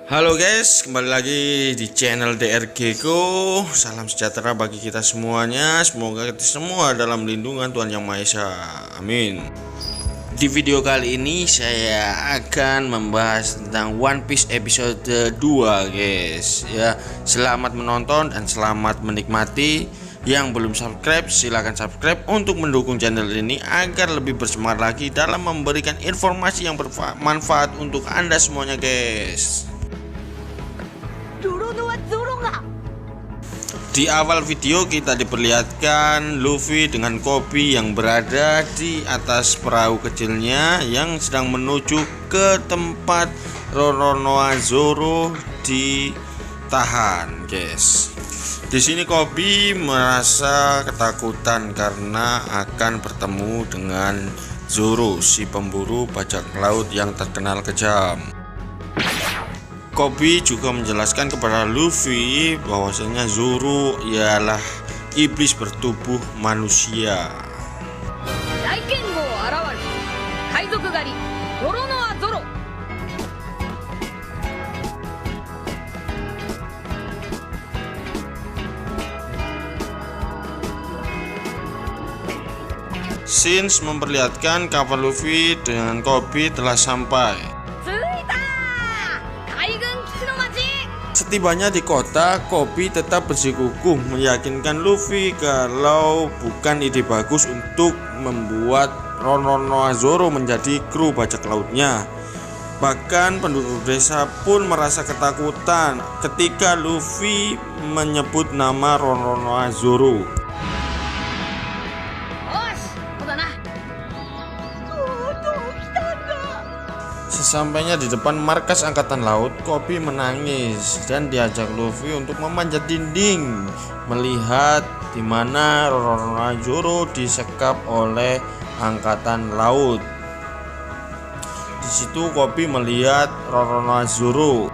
Halo guys, kembali lagi di channel DRG Go. Salam sejahtera bagi kita semuanya. Semoga kita semua dalam lindungan Tuhan Yang Maha Esa. Amin. Di video kali ini saya akan membahas tentang One Piece episode 2 guys. Ya, selamat menonton dan selamat menikmati. Yang belum subscribe silahkan subscribe untuk mendukung channel ini agar lebih bersemangat lagi dalam memberikan informasi yang bermanfaat untuk Anda semuanya guys. Di awal video kita diperlihatkan Luffy dengan Koby yang berada di atas perahu kecilnya yang sedang menuju ke tempat Roronoa Zoro ditahan, guys. Di sini Koby merasa ketakutan karena akan bertemu dengan Zoro, si pemburu bajak laut yang terkenal kejam. Koby juga menjelaskan kepada Luffy bahwasanya Zoro ialah iblis bertubuh manusia. Scenes memperlihatkan kapal Luffy dengan Koby telah sampai. Setibanya di kota, Koby tetap bersikukuh meyakinkan Luffy kalau bukan ide bagus untuk membuat Roronoa Zoro menjadi kru bajak lautnya. Bahkan penduduk desa pun merasa ketakutan ketika Luffy menyebut nama Roronoa Zoro. Sesampainya di depan markas angkatan laut, Koby menangis dan diajak Luffy untuk memanjat dinding melihat di mana Roronoa Zoro disekap oleh angkatan laut. Di situ Koby melihat Roronoa Zoro.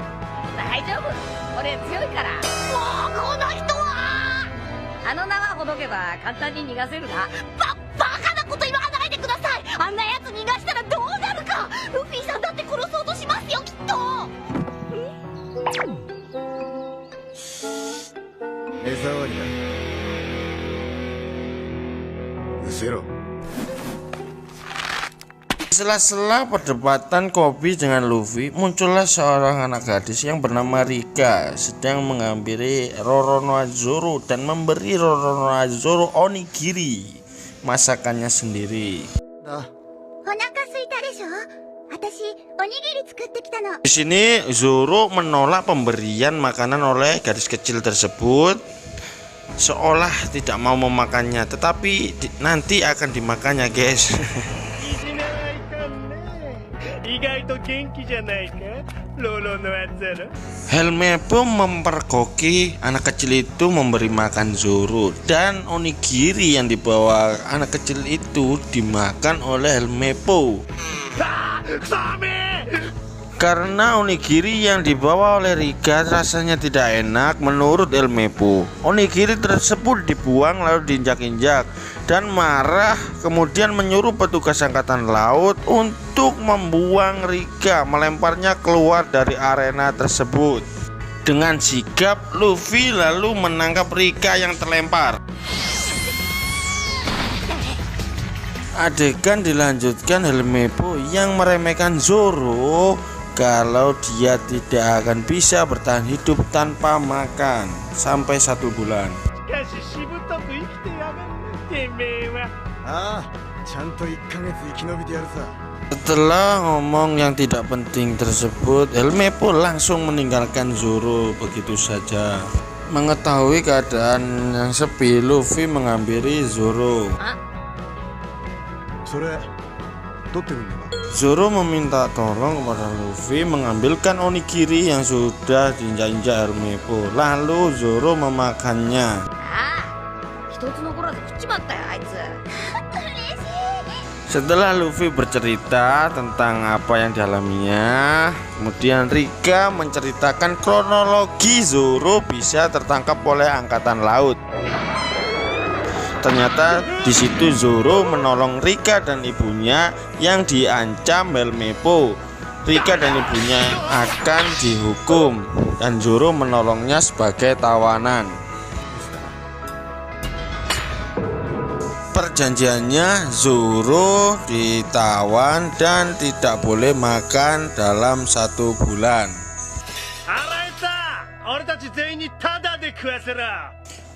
Sela-sela perdebatan Koby dengan Luffy, muncullah seorang anak gadis yang bernama Rika sedang menghampiri Roronoa Zoro dan memberi Roronoa Zoro onigiri, masakannya sendiri. Di sini Zoro menolak pemberian makanan oleh gadis kecil tersebut, seolah tidak mau memakannya, tetapi nanti akan dimakannya guys. Helmepo mempergoki anak kecil itu memberi makan Zoro, dan onigiri yang dibawa anak kecil itu dimakan oleh Helmepo. Karena onigiri yang dibawa oleh Rika rasanya tidak enak menurut Helmepo, onigiri tersebut dibuang lalu diinjak-injak dan marah, kemudian menyuruh petugas angkatan laut untuk membuang Rika, melemparnya keluar dari arena tersebut. Dengan sigap Luffy lalu menangkap Rika yang terlempar. Adegan dilanjutkan Helmepo yang meremehkan Zoro kalau dia tidak akan bisa bertahan hidup tanpa makan sampai 1 bulan. Setelah ngomong yang tidak penting tersebut, Helmepo langsung meninggalkan Zoro begitu saja. Mengetahui keadaan yang sepi, Luffy menghampiri Zoro. Zoro meminta tolong kepada Luffy mengambilkan onigiri yang sudah diinjak-injak Helmepo. Lalu Zoro memakannya. Setelah Luffy bercerita tentang apa yang dialaminya, kemudian Rika menceritakan kronologi Zoro bisa tertangkap oleh angkatan laut. Ternyata di situ Zoro menolong Rika dan ibunya yang diancam Helmepo. Rika dan ibunya akan dihukum dan Zoro menolongnya sebagai tawanan. Perjanjiannya, Zoro ditawan dan tidak boleh makan dalam 1 bulan.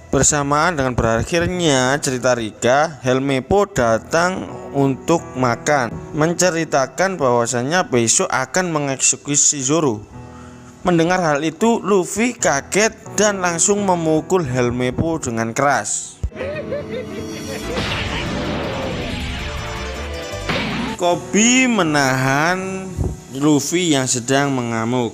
Bersamaan dengan berakhirnya cerita Rika, Helmeppo datang untuk makan, menceritakan bahwasannya besok akan mengeksekusi Zoro. Mendengar hal itu, Luffy kaget dan langsung memukul Helmeppo dengan keras. Koby menahan Luffy yang sedang mengamuk.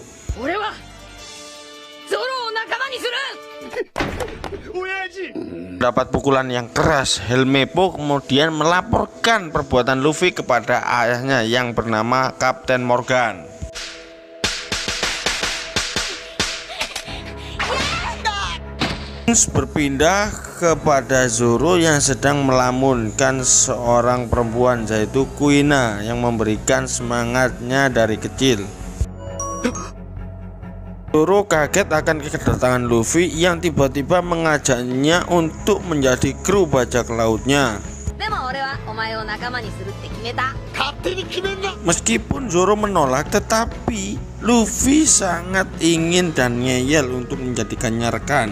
Dapat pukulan yang keras, Helmeppo kemudian melaporkan perbuatan Luffy kepada ayahnya yang bernama Kapten Morgan. Berpindah kepada Zoro yang sedang melamunkan seorang perempuan, yaitu Kuina, yang memberikan semangatnya dari kecil. Zoro kaget akan kedatangan Luffy yang tiba-tiba mengajaknya untuk menjadi kru bajak lautnya. Meskipun Zoro menolak, tetapi Luffy sangat ingin dan ngeyel untuk menjadikannya rekan.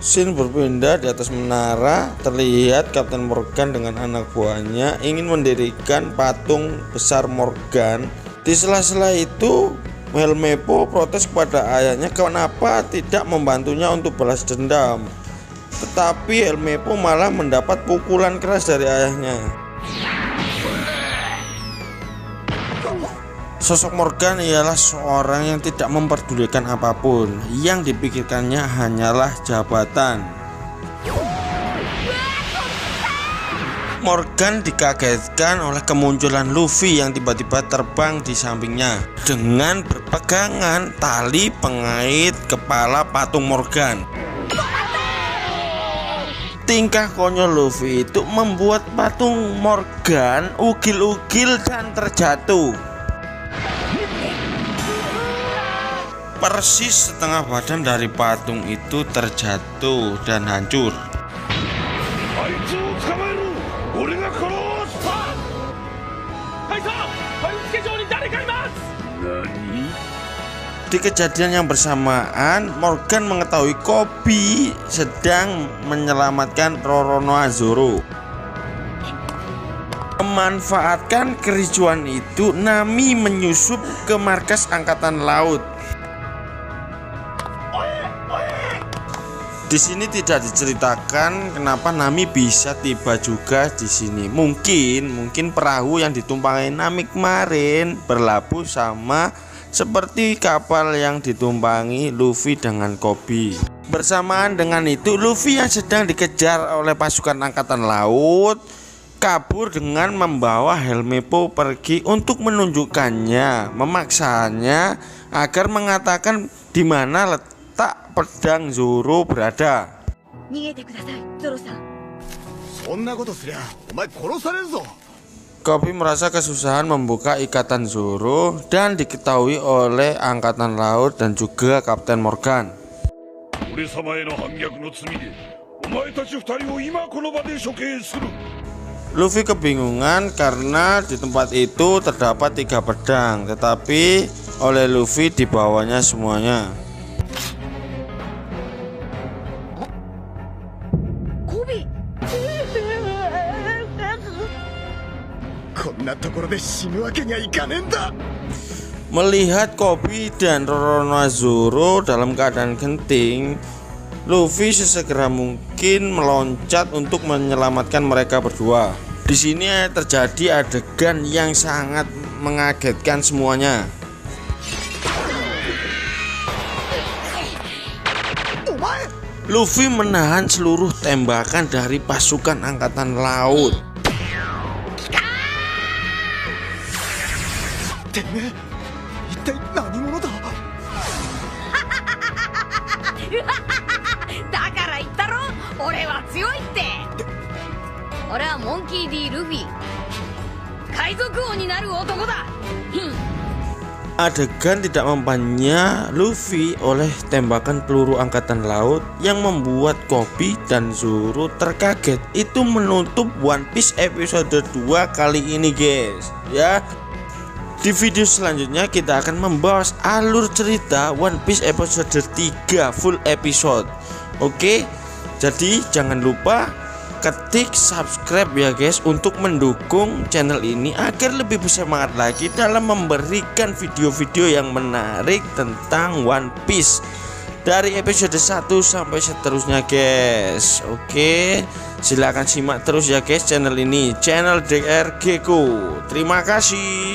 Scene berpindah di atas menara, terlihat Kapten Morgan dengan anak buahnya ingin mendirikan patung besar Morgan. Di sela-sela itu, Helmeppo protes kepada ayahnya kenapa tidak membantunya untuk balas dendam. Tetapi Helmeppo malah mendapat pukulan keras dari ayahnya. Sosok Morgan ialah seorang yang tidak memperdulikan apapun, yang dipikirkannya hanyalah jabatan. Morgan dikagetkan oleh kemunculan Luffy yang tiba-tiba terbang di sampingnya dengan berpegangan tali pengait kepala patung Morgan. Tingkah konyol Luffy itu membuat patung Morgan ugil-ugil dan terjatuh. Persis setengah badan dari patung itu terjatuh dan hancur. Di kejadian yang bersamaan, Morgan mengetahui Koby sedang menyelamatkan Roronoa Zoro. Memanfaatkan kericuan itu, Nami menyusup ke markas Angkatan Laut. Di sini tidak diceritakan kenapa Nami bisa tiba juga di sini. Mungkin perahu yang ditumpangi Nami kemarin berlabuh sama seperti kapal yang ditumpangi Luffy dengan Koby. Bersamaan dengan itu, Luffy yang sedang dikejar oleh pasukan Angkatan Laut kabur dengan membawa Helmeppo pergi untuk menunjukkannya, memaksanya agar mengatakan di mana letak pedang Zoro berada. Koby merasa kesusahan membuka ikatan Zoro dan diketahui oleh Angkatan Laut dan juga Kapten Morgan. Luffy kebingungan karena di tempat itu terdapat 3 pedang, tetapi oleh Luffy dibawanya semuanya. Melihat Koby dan Roronoa Zoro dalam keadaan genting, Luffy sesegera mungkin meloncat untuk menyelamatkan mereka berdua. Di sini terjadi adegan yang sangat mengagetkan semuanya. Luffy menahan seluruh tembakan dari pasukan Angkatan Laut. Adegan tidak mempannya Luffy oleh tembakan peluru angkatan laut yang membuat Koby dan Zoro terkaget. Itu menutup One Piece episode 2 kali ini guys ya. Di video selanjutnya kita akan membahas alur cerita One Piece episode 3 full episode. Oke, jadi jangan lupa ketik subscribe ya guys untuk mendukung channel ini agar lebih bersemangat lagi dalam memberikan video-video yang menarik tentang One Piece dari episode 1 sampai seterusnya guys. Oke, silahkan simak terus ya guys channel ini, channel DR Gecko. Terima kasih.